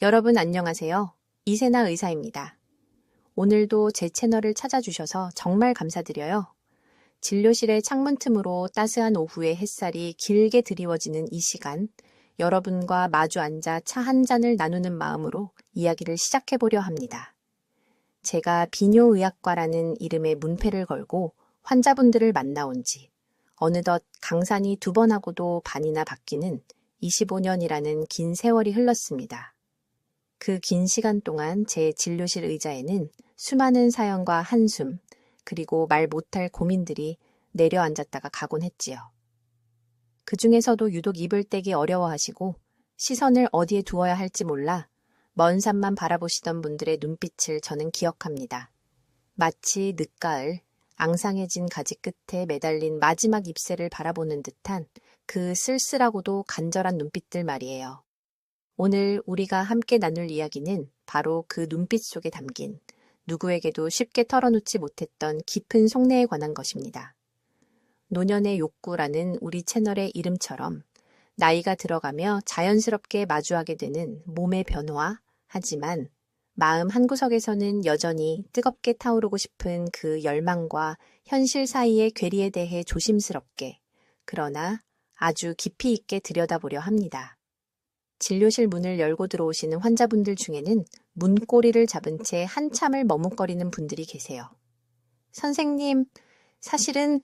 여러분 안녕하세요. 이세나 의사입니다. 오늘도 제 채널을 찾아주셔서 정말 감사드려요. 진료실의 창문 틈으로 따스한 오후의 햇살이 길게 드리워지는 이 시간, 여러분과 마주 앉아 차 한 잔을 나누는 마음으로 이야기를 시작해보려 합니다. 제가 비뇨의학과라는 이름의 문패를 걸고 환자분들을 만나온 지 어느덧 강산이 2번 하고도 반이나 바뀌는 25년이라는 긴 세월이 흘렀습니다. 그 긴 시간 동안 제 진료실 의자에는 수많은 사연과 한숨, 그리고 말 못할 고민들이 내려앉았다가 가곤 했지요. 그 중에서도 유독 입을 떼기 어려워하시고 시선을 어디에 두어야 할지 몰라 먼 산만 바라보시던 분들의 눈빛을 저는 기억합니다. 마치 늦가을, 앙상해진 가지 끝에 매달린 마지막 잎새를 바라보는 듯한 그 쓸쓸하고도 간절한 눈빛들 말이에요. 오늘 우리가 함께 나눌 이야기는 바로 그 눈빛 속에 담긴 누구에게도 쉽게 털어놓지 못했던 깊은 속내에 관한 것입니다. 노년의 욕구라는 우리 채널의 이름처럼 나이가 들어가며 자연스럽게 마주하게 되는 몸의 변화, 하지만 마음 한구석에서는 여전히 뜨겁게 타오르고 싶은 그 열망과 현실 사이의 괴리에 대해 조심스럽게, 그러나 아주 깊이 있게 들여다보려 합니다. 진료실 문을 열고 들어오시는 환자분들 중에는 문고리를 잡은 채 한참을 머뭇거리는 분들이 계세요. 선생님, 사실은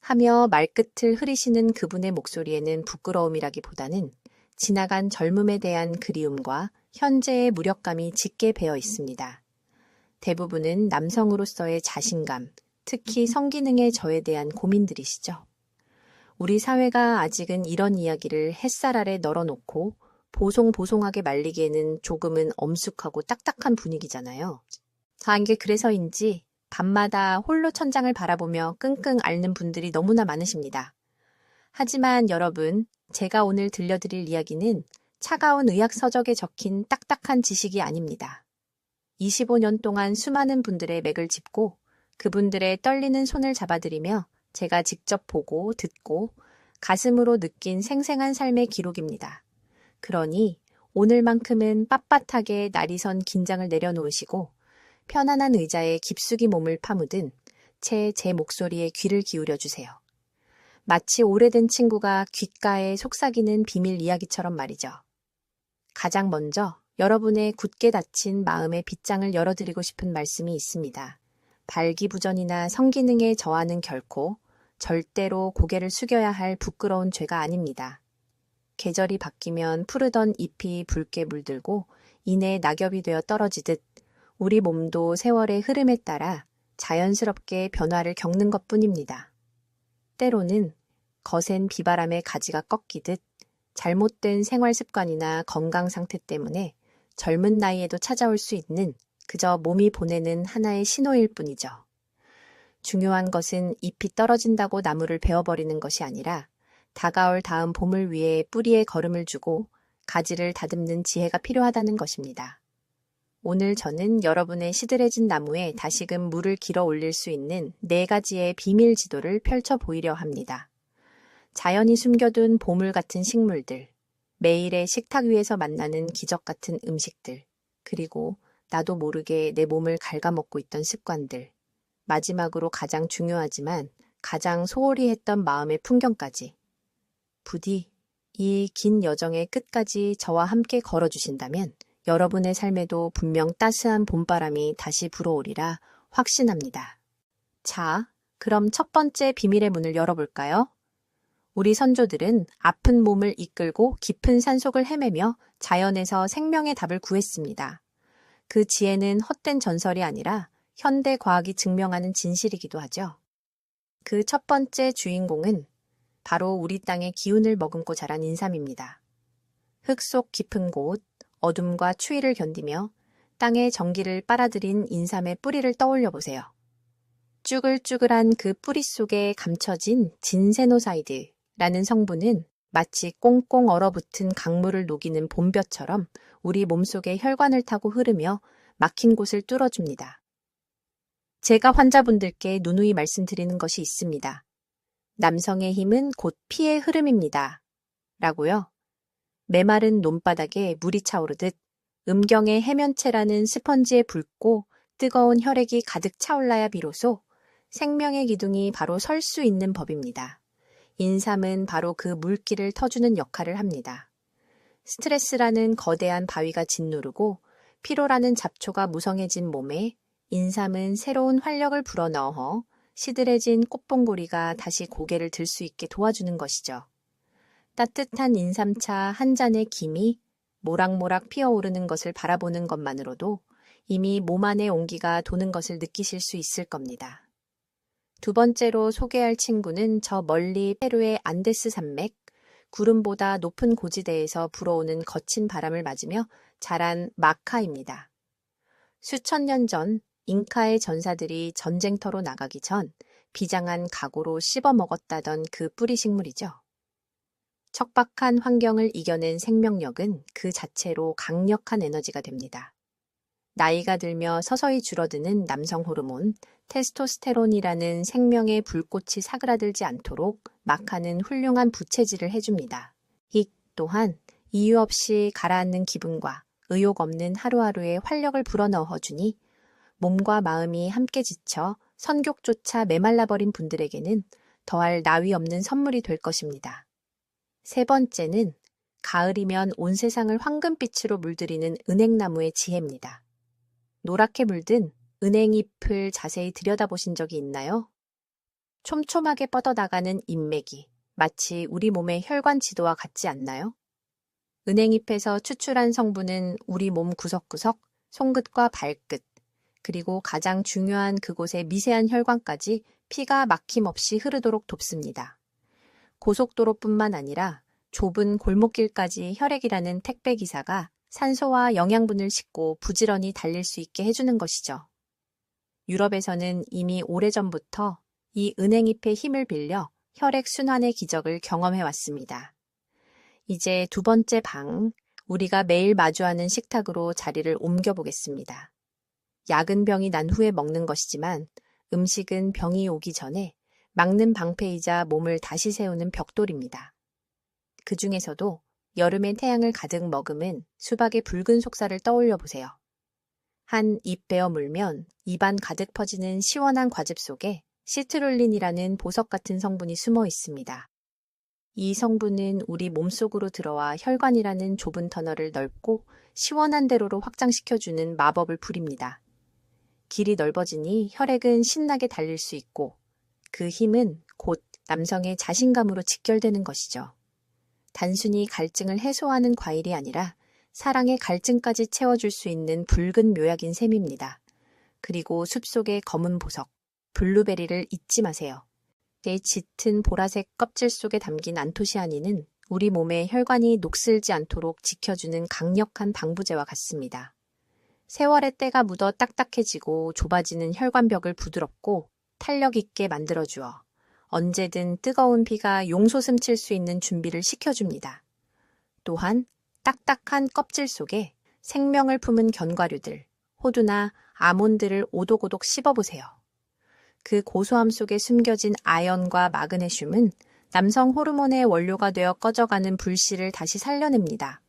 하며 말끝을 흐리시는 그분의 목소리에는 부끄러움이라기보다는 지나간 젊음에 대한 그리움과 현재의 무력감이 짙게 배어 있습니다. 대부분은 남성으로서의 자신감, 특히 성기능의 저에 대한 고민들이시죠. 우리 사회가 아직은 이런 이야기를 햇살 아래 널어놓고 보송보송하게 말리기에는 조금은 엄숙하고 딱딱한 분위기잖아요. 이게 그래서인지 밤마다 홀로 천장을 바라보며 끙끙 앓는 분들이 너무나 많으십니다. 하지만 여러분, 제가 오늘 들려드릴 이야기는 차가운 의학 서적에 적힌 딱딱한 지식이 아닙니다. 25년 동안 수많은 분들의 맥을 짚고 그분들의 떨리는 손을 잡아드리며 제가 직접 보고 듣고 가슴으로 느낀 생생한 삶의 기록입니다. 그러니 오늘만큼은 빳빳하게 날이 선 긴장을 내려놓으시고 편안한 의자에 깊숙이 몸을 파묻은 제 목소리에 귀를 기울여 주세요. 마치 오래된 친구가 귓가에 속삭이는 비밀 이야기처럼 말이죠. 가장 먼저 여러분의 굳게 닫힌 마음의 빗장을 열어드리고 싶은 말씀이 있습니다. 발기부전이나 성기능의 저하는 결코 절대로 고개를 숙여야 할 부끄러운 죄가 아닙니다. 계절이 바뀌면 푸르던 잎이 붉게 물들고 이내 낙엽이 되어 떨어지듯 우리 몸도 세월의 흐름에 따라 자연스럽게 변화를 겪는 것뿐입니다. 때로는 거센 비바람에 가지가 꺾이듯 잘못된 생활 습관이나 건강 상태 때문에 젊은 나이에도 찾아올 수 있는 그저 몸이 보내는 하나의 신호일 뿐이죠. 중요한 것은 잎이 떨어진다고 나무를 베어버리는 것이 아니라 다가올 다음 봄을 위해 뿌리에 걸음을 주고 가지를 다듬는 지혜가 필요하다는 것입니다. 오늘 저는 여러분의 시들해진 나무에 다시금 물을 길어 올릴 수 있는 4가지의 비밀 지도를 펼쳐 보이려 합니다. 자연이 숨겨둔 보물 같은 식물들, 매일의 식탁 위에서 만나는 기적 같은 음식들, 그리고 나도 모르게 내 몸을 갉아먹고 있던 습관들, 마지막으로 가장 중요하지만 가장 소홀히 했던 마음의 풍경까지. 부디 이 긴 여정의 끝까지 저와 함께 걸어주신다면 여러분의 삶에도 분명 따스한 봄바람이 다시 불어오리라 확신합니다. 자, 그럼 첫 번째 비밀의 문을 열어볼까요? 우리 선조들은 아픈 몸을 이끌고 깊은 산속을 헤매며 자연에서 생명의 답을 구했습니다. 그 지혜는 헛된 전설이 아니라 현대 과학이 증명하는 진실이기도 하죠. 그 첫 번째 주인공은 바로 우리 땅의 기운을 머금고 자란 인삼입니다. 흙 속 깊은 곳, 어둠과 추위를 견디며 땅의 전기를 빨아들인 인삼의 뿌리를 떠올려 보세요. 쭈글쭈글한 그 뿌리 속에 감춰진 진세노사이드라는 성분은 마치 꽁꽁 얼어붙은 강물을 녹이는 봄볕처럼 우리 몸속에 혈관을 타고 흐르며 막힌 곳을 뚫어줍니다. 제가 환자분들께 누누이 말씀드리는 것이 있습니다. 남성의 힘은 곧 피의 흐름입니다. 라고요. 메마른 논바닥에 물이 차오르듯 음경의 해면체라는 스펀지에 붉고 뜨거운 혈액이 가득 차올라야 비로소 생명의 기둥이 바로 설 수 있는 법입니다. 인삼은 바로 그 물기를 터주는 역할을 합니다. 스트레스라는 거대한 바위가 짓누르고 피로라는 잡초가 무성해진 몸에 인삼은 새로운 활력을 불어넣어 시들해진 꽃봉고리가 다시 고개를 들 수 있게 도와주는 것이죠. 따뜻한 인삼차 한 잔의 김이 모락모락 피어오르는 것을 바라보는 것만으로도 이미 몸 안의 온기가 도는 것을 느끼실 수 있을 겁니다. 두 번째로 소개할 친구는 저 멀리 페루의 안데스 산맥, 구름보다 높은 고지대에서 불어오는 거친 바람을 맞으며 자란 마카입니다. 수천 년 전 잉카의 전사들이 전쟁터로 나가기 전 비장한 각오로 씹어먹었다던 그 뿌리 식물이죠. 척박한 환경을 이겨낸 생명력은 그 자체로 강력한 에너지가 됩니다. 나이가 들며 서서히 줄어드는 남성 호르몬, 테스토스테론이라는 생명의 불꽃이 사그라들지 않도록 마카는 훌륭한 부채질을 해줍니다. 이 또한 이유 없이 가라앉는 기분과 의욕 없는 하루하루에 활력을 불어넣어주니 몸과 마음이 함께 지쳐 선격조차 메말라버린 분들에게는 더할 나위 없는 선물이 될 것입니다. 세 번째는 가을이면 온 세상을 황금빛으로 물들이는 은행나무의 지혜입니다. 노랗게 물든 은행잎을 자세히 들여다보신 적이 있나요? 촘촘하게 뻗어나가는 잎맥이 마치 우리 몸의 혈관 지도와 같지 않나요? 은행잎에서 추출한 성분은 우리 몸 구석구석, 손끝과 발끝, 그리고 가장 중요한 그곳의 미세한 혈관까지 피가 막힘없이 흐르도록 돕습니다. 고속도로뿐만 아니라 좁은 골목길까지 혈액이라는 택배기사가 산소와 영양분을 싣고 부지런히 달릴 수 있게 해주는 것이죠. 유럽에서는 이미 오래전부터 이 은행잎의 힘을 빌려 혈액 순환의 기적을 경험해왔습니다. 이제 두 번째 방, 우리가 매일 마주하는 식탁으로 자리를 옮겨보겠습니다. 약은 병이 난 후에 먹는 것이지만 음식은 병이 오기 전에 막는 방패이자 몸을 다시 세우는 벽돌입니다. 그 중에서도 여름의 태양을 가득 머금은 수박의 붉은 속살을 떠올려 보세요. 한 입 베어 물면 입안 가득 퍼지는 시원한 과즙 속에 시트룰린이라는 보석 같은 성분이 숨어 있습니다. 이 성분은 우리 몸속으로 들어와 혈관이라는 좁은 터널을 넓고 시원한 대로로 확장시켜주는 마법을 부립니다. 길이 넓어지니 혈액은 신나게 달릴 수 있고 그 힘은 곧 남성의 자신감으로 직결되는 것이죠. 단순히 갈증을 해소하는 과일이 아니라 사랑의 갈증까지 채워줄 수 있는 붉은 묘약인 셈입니다. 그리고 숲속의 검은 보석, 블루베리를 잊지 마세요. 내 짙은 보라색 껍질 속에 담긴 안토시아닌은 우리 몸의 혈관이 녹슬지 않도록 지켜주는 강력한 방부제와 같습니다. 세월의 때가 묻어 딱딱해지고 좁아지는 혈관벽을 부드럽고 탄력 있게 만들어주어 언제든 뜨거운 피가 용솟음 칠 수 있는 준비를 시켜줍니다. 또한 딱딱한 껍질 속에 생명을 품은 견과류들, 호두나 아몬드를 오독오독 씹어보세요. 그 고소함 속에 숨겨진 아연과 마그네슘은 남성 호르몬의 원료가 되어 꺼져가는 불씨를 다시 살려냅니다.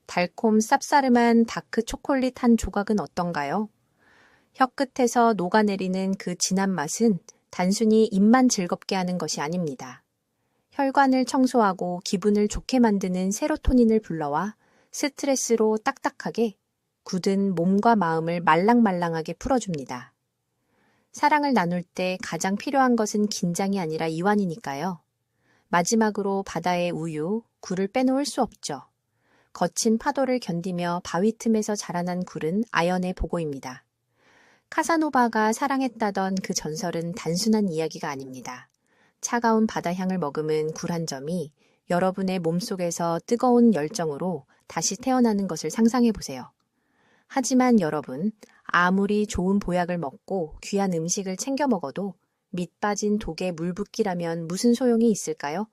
달콤 쌉싸름한 다크 초콜릿 한 조각은 어떤가요? 혀끝에서 녹아내리는 그 진한 맛은 단순히 입만 즐겁게 하는 것이 아닙니다. 혈관을 청소하고 기분을 좋게 만드는 세로토닌을 불러와 스트레스로 딱딱하게 굳은 몸과 마음을 말랑말랑하게 풀어줍니다. 사랑을 나눌 때 가장 필요한 것은 긴장이 아니라 이완이니까요. 마지막으로 바다의 우유, 굴을 빼놓을 수 없죠. 거친 파도를 견디며 바위 틈에서 자라난 굴은 아연의 보고입니다. 카사노바가 사랑했다던 그 전설은 단순한 이야기가 아닙니다. 차가운 바다향을 머금은 굴 한 점이 여러분의 몸속에서 뜨거운 열정으로 다시 태어나는 것을 상상해 보세요. 하지만 여러분, 아무리 좋은 보약을 먹고 귀한 음식을 챙겨 먹어도 밑 빠진 독에 물 붓기라면 무슨 소용이 있을까요?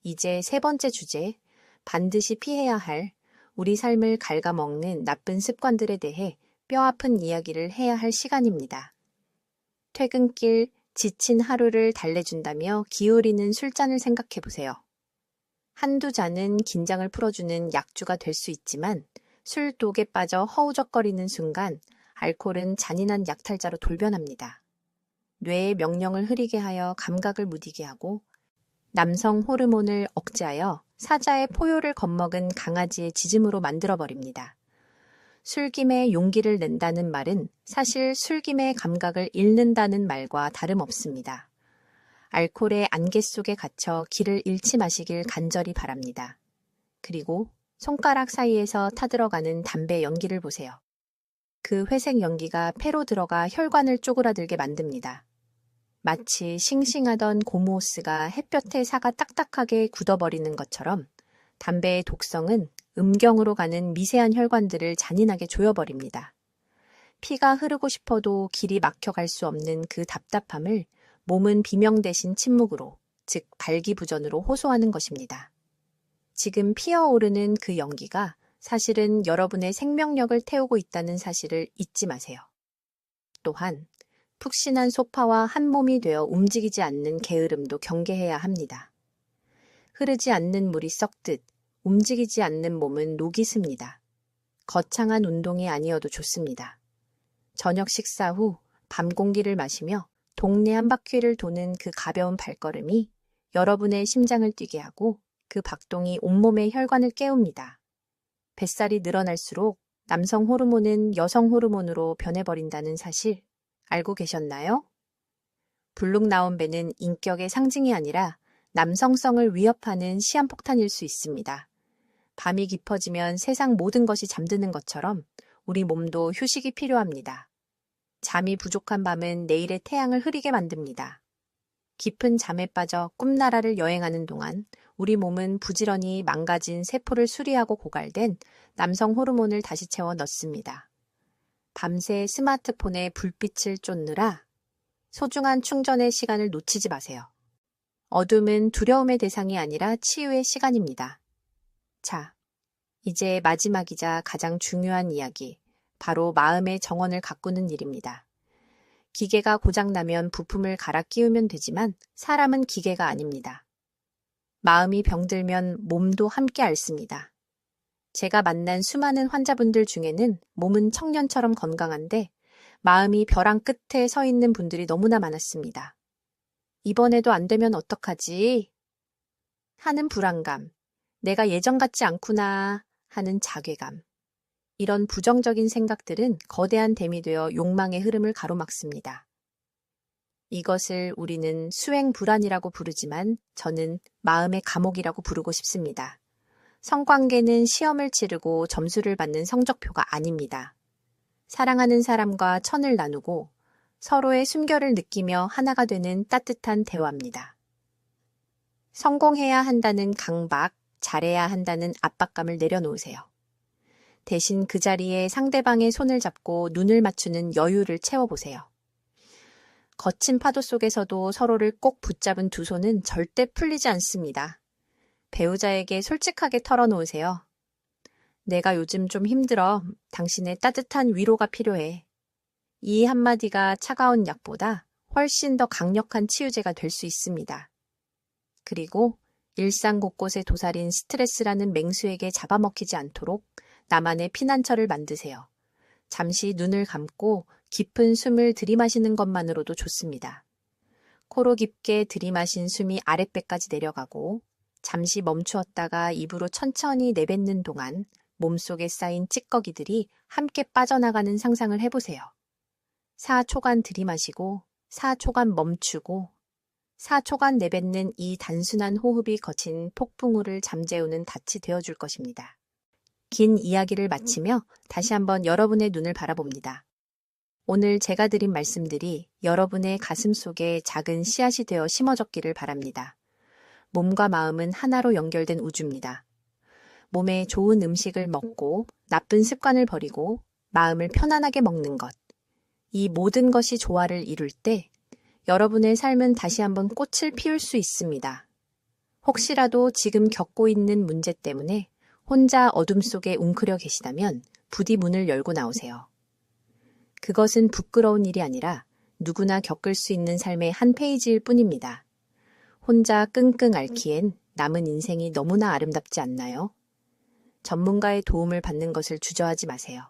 이제 세 번째 주제, 반드시 피해야 할 우리 삶을 갉아먹는 나쁜 습관들에 대해 뼈아픈 이야기를 해야 할 시간입니다. 퇴근길 지친 하루를 달래준다며 기울이는 술잔을 생각해 보세요. 한두 잔은 긴장을 풀어주는 약주가 될 수 있지만 술 독에 빠져 허우적거리는 순간 알코올은 잔인한 약탈자로 돌변합니다. 뇌의 명령을 흐리게 하여 감각을 무디게 하고 남성 호르몬을 억제하여 사자의 포효를 겁먹은 강아지의 짖음으로 만들어버립니다. 술김에 용기를 낸다는 말은 사실 술김의 감각을 잃는다는 말과 다름없습니다. 알코올의 안개 속에 갇혀 기를 잃지 마시길 간절히 바랍니다. 그리고 손가락 사이에서 타들어가는 담배 연기를 보세요. 그 회색 연기가 폐로 들어가 혈관을 쪼그라들게 만듭니다. 마치 싱싱하던 고무호스가 햇볕에 사가 딱딱하게 굳어버리는 것처럼 담배의 독성은 음경으로 가는 미세한 혈관들을 잔인하게 조여버립니다. 피가 흐르고 싶어도 길이 막혀갈 수 없는 그 답답함을 몸은 비명 대신 침묵으로, 즉 발기부전으로 호소하는 것입니다. 지금 피어오르는 그 연기가 사실은 여러분의 생명력을 태우고 있다는 사실을 잊지 마세요. 또한 푹신한 소파와 한 몸이 되어 움직이지 않는 게으름도 경계해야 합니다. 흐르지 않는 물이 썩듯 움직이지 않는 몸은 녹이 습니다. 거창한 운동이 아니어도 좋습니다. 저녁 식사 후 밤 공기를 마시며 동네 한 바퀴를 도는 그 가벼운 발걸음이 여러분의 심장을 뛰게 하고 그 박동이 온몸의 혈관을 깨웁니다. 뱃살이 늘어날수록 남성 호르몬은 여성 호르몬으로 변해버린다는 사실 알고 계셨나요? 불룩 나온 배는 인격의 상징이 아니라 남성성을 위협하는 시한폭탄일 수 있습니다. 밤이 깊어지면 세상 모든 것이 잠드는 것처럼 우리 몸도 휴식이 필요합니다. 잠이 부족한 밤은 내일의 태양을 흐리게 만듭니다. 깊은 잠에 빠져 꿈나라를 여행하는 동안 우리 몸은 부지런히 망가진 세포를 수리하고 고갈된 남성 호르몬을 다시 채워 넣습니다. 밤새 스마트폰에 불빛을 쫓느라 소중한 충전의 시간을 놓치지 마세요. 어둠은 두려움의 대상이 아니라 치유의 시간입니다. 자, 이제 마지막이자 가장 중요한 이야기, 바로 마음의 정원을 가꾸는 일입니다. 기계가 고장나면 부품을 갈아 끼우면 되지만 사람은 기계가 아닙니다. 마음이 병들면 몸도 함께 앓습니다. 제가 만난 수많은 환자분들 중에는 몸은 청년처럼 건강한데 마음이 벼랑 끝에 서 있는 분들이 너무나 많았습니다. 이번에도 안 되면 어떡하지? 하는 불안감, 내가 예전 같지 않구나 하는 자괴감. 이런 부정적인 생각들은 거대한 댐이 되어 욕망의 흐름을 가로막습니다. 이것을 우리는 수행불안이라고 부르지만 저는 마음의 감옥이라고 부르고 싶습니다. 성관계는 시험을 치르고 점수를 받는 성적표가 아닙니다. 사랑하는 사람과 천을 나누고 서로의 숨결을 느끼며 하나가 되는 따뜻한 대화입니다. 성공해야 한다는 강박, 잘해야 한다는 압박감을 내려놓으세요. 대신 그 자리에 상대방의 손을 잡고 눈을 맞추는 여유를 채워보세요. 거친 파도 속에서도 서로를 꼭 붙잡은 두 손은 절대 풀리지 않습니다. 배우자에게 솔직하게 털어놓으세요. 내가 요즘 좀 힘들어. 당신의 따뜻한 위로가 필요해. 이 한마디가 차가운 약보다 훨씬 더 강력한 치유제가 될 수 있습니다. 그리고 일상 곳곳에 도사린 스트레스라는 맹수에게 잡아먹히지 않도록 나만의 피난처를 만드세요. 잠시 눈을 감고 깊은 숨을 들이마시는 것만으로도 좋습니다. 코로 깊게 들이마신 숨이 아랫배까지 내려가고 잠시 멈추었다가 입으로 천천히 내뱉는 동안 몸속에 쌓인 찌꺼기들이 함께 빠져나가는 상상을 해보세요. 4초간 들이마시고 4초간 멈추고 4초간 내뱉는 이 단순한 호흡이 거친 폭풍우를 잠재우는 닻이 되어줄 것입니다. 긴 이야기를 마치며 다시 한번 여러분의 눈을 바라봅니다. 오늘 제가 드린 말씀들이 여러분의 가슴 속에 작은 씨앗이 되어 심어졌기를 바랍니다. 몸과 마음은 하나로 연결된 우주입니다. 몸에 좋은 음식을 먹고 나쁜 습관을 버리고 마음을 편안하게 먹는 것. 이 모든 것이 조화를 이룰 때 여러분의 삶은 다시 한번 꽃을 피울 수 있습니다. 혹시라도 지금 겪고 있는 문제 때문에 혼자 어둠 속에 웅크려 계시다면 부디 문을 열고 나오세요. 그것은 부끄러운 일이 아니라 누구나 겪을 수 있는 삶의 한 페이지일 뿐입니다. 혼자 끙끙 앓기엔 남은 인생이 너무나 아름답지 않나요? 전문가의 도움을 받는 것을 주저하지 마세요.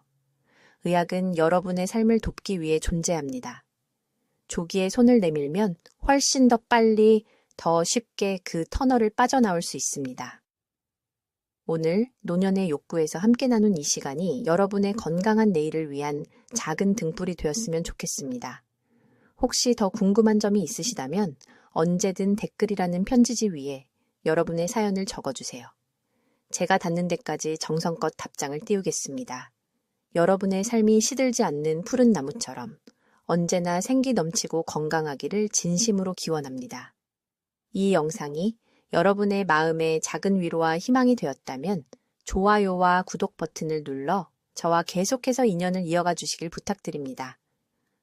의학은 여러분의 삶을 돕기 위해 존재합니다. 조기에 손을 내밀면 훨씬 더 빨리, 더 쉽게 그 터널을 빠져나올 수 있습니다. 오늘 노년의 욕구에서 함께 나눈 이 시간이 여러분의 건강한 내일을 위한 작은 등불이 되었으면 좋겠습니다. 혹시 더 궁금한 점이 있으시다면 언제든 댓글이라는 편지지 위에 여러분의 사연을 적어주세요. 제가 닿는 데까지 정성껏 답장을 띄우겠습니다. 여러분의 삶이 시들지 않는 푸른 나무처럼 언제나 생기 넘치고 건강하기를 진심으로 기원합니다. 이 영상이 여러분의 마음에 작은 위로와 희망이 되었다면 좋아요와 구독 버튼을 눌러 저와 계속해서 인연을 이어가 주시길 부탁드립니다.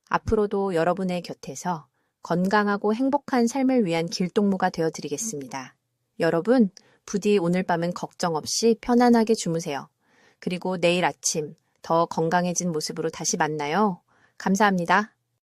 앞으로도 여러분의 곁에서 건강하고 행복한 삶을 위한 길동무가 되어드리겠습니다. 여러분, 부디 오늘 밤은 걱정 없이 편안하게 주무세요. 그리고 내일 아침 더 건강해진 모습으로 다시 만나요. 감사합니다.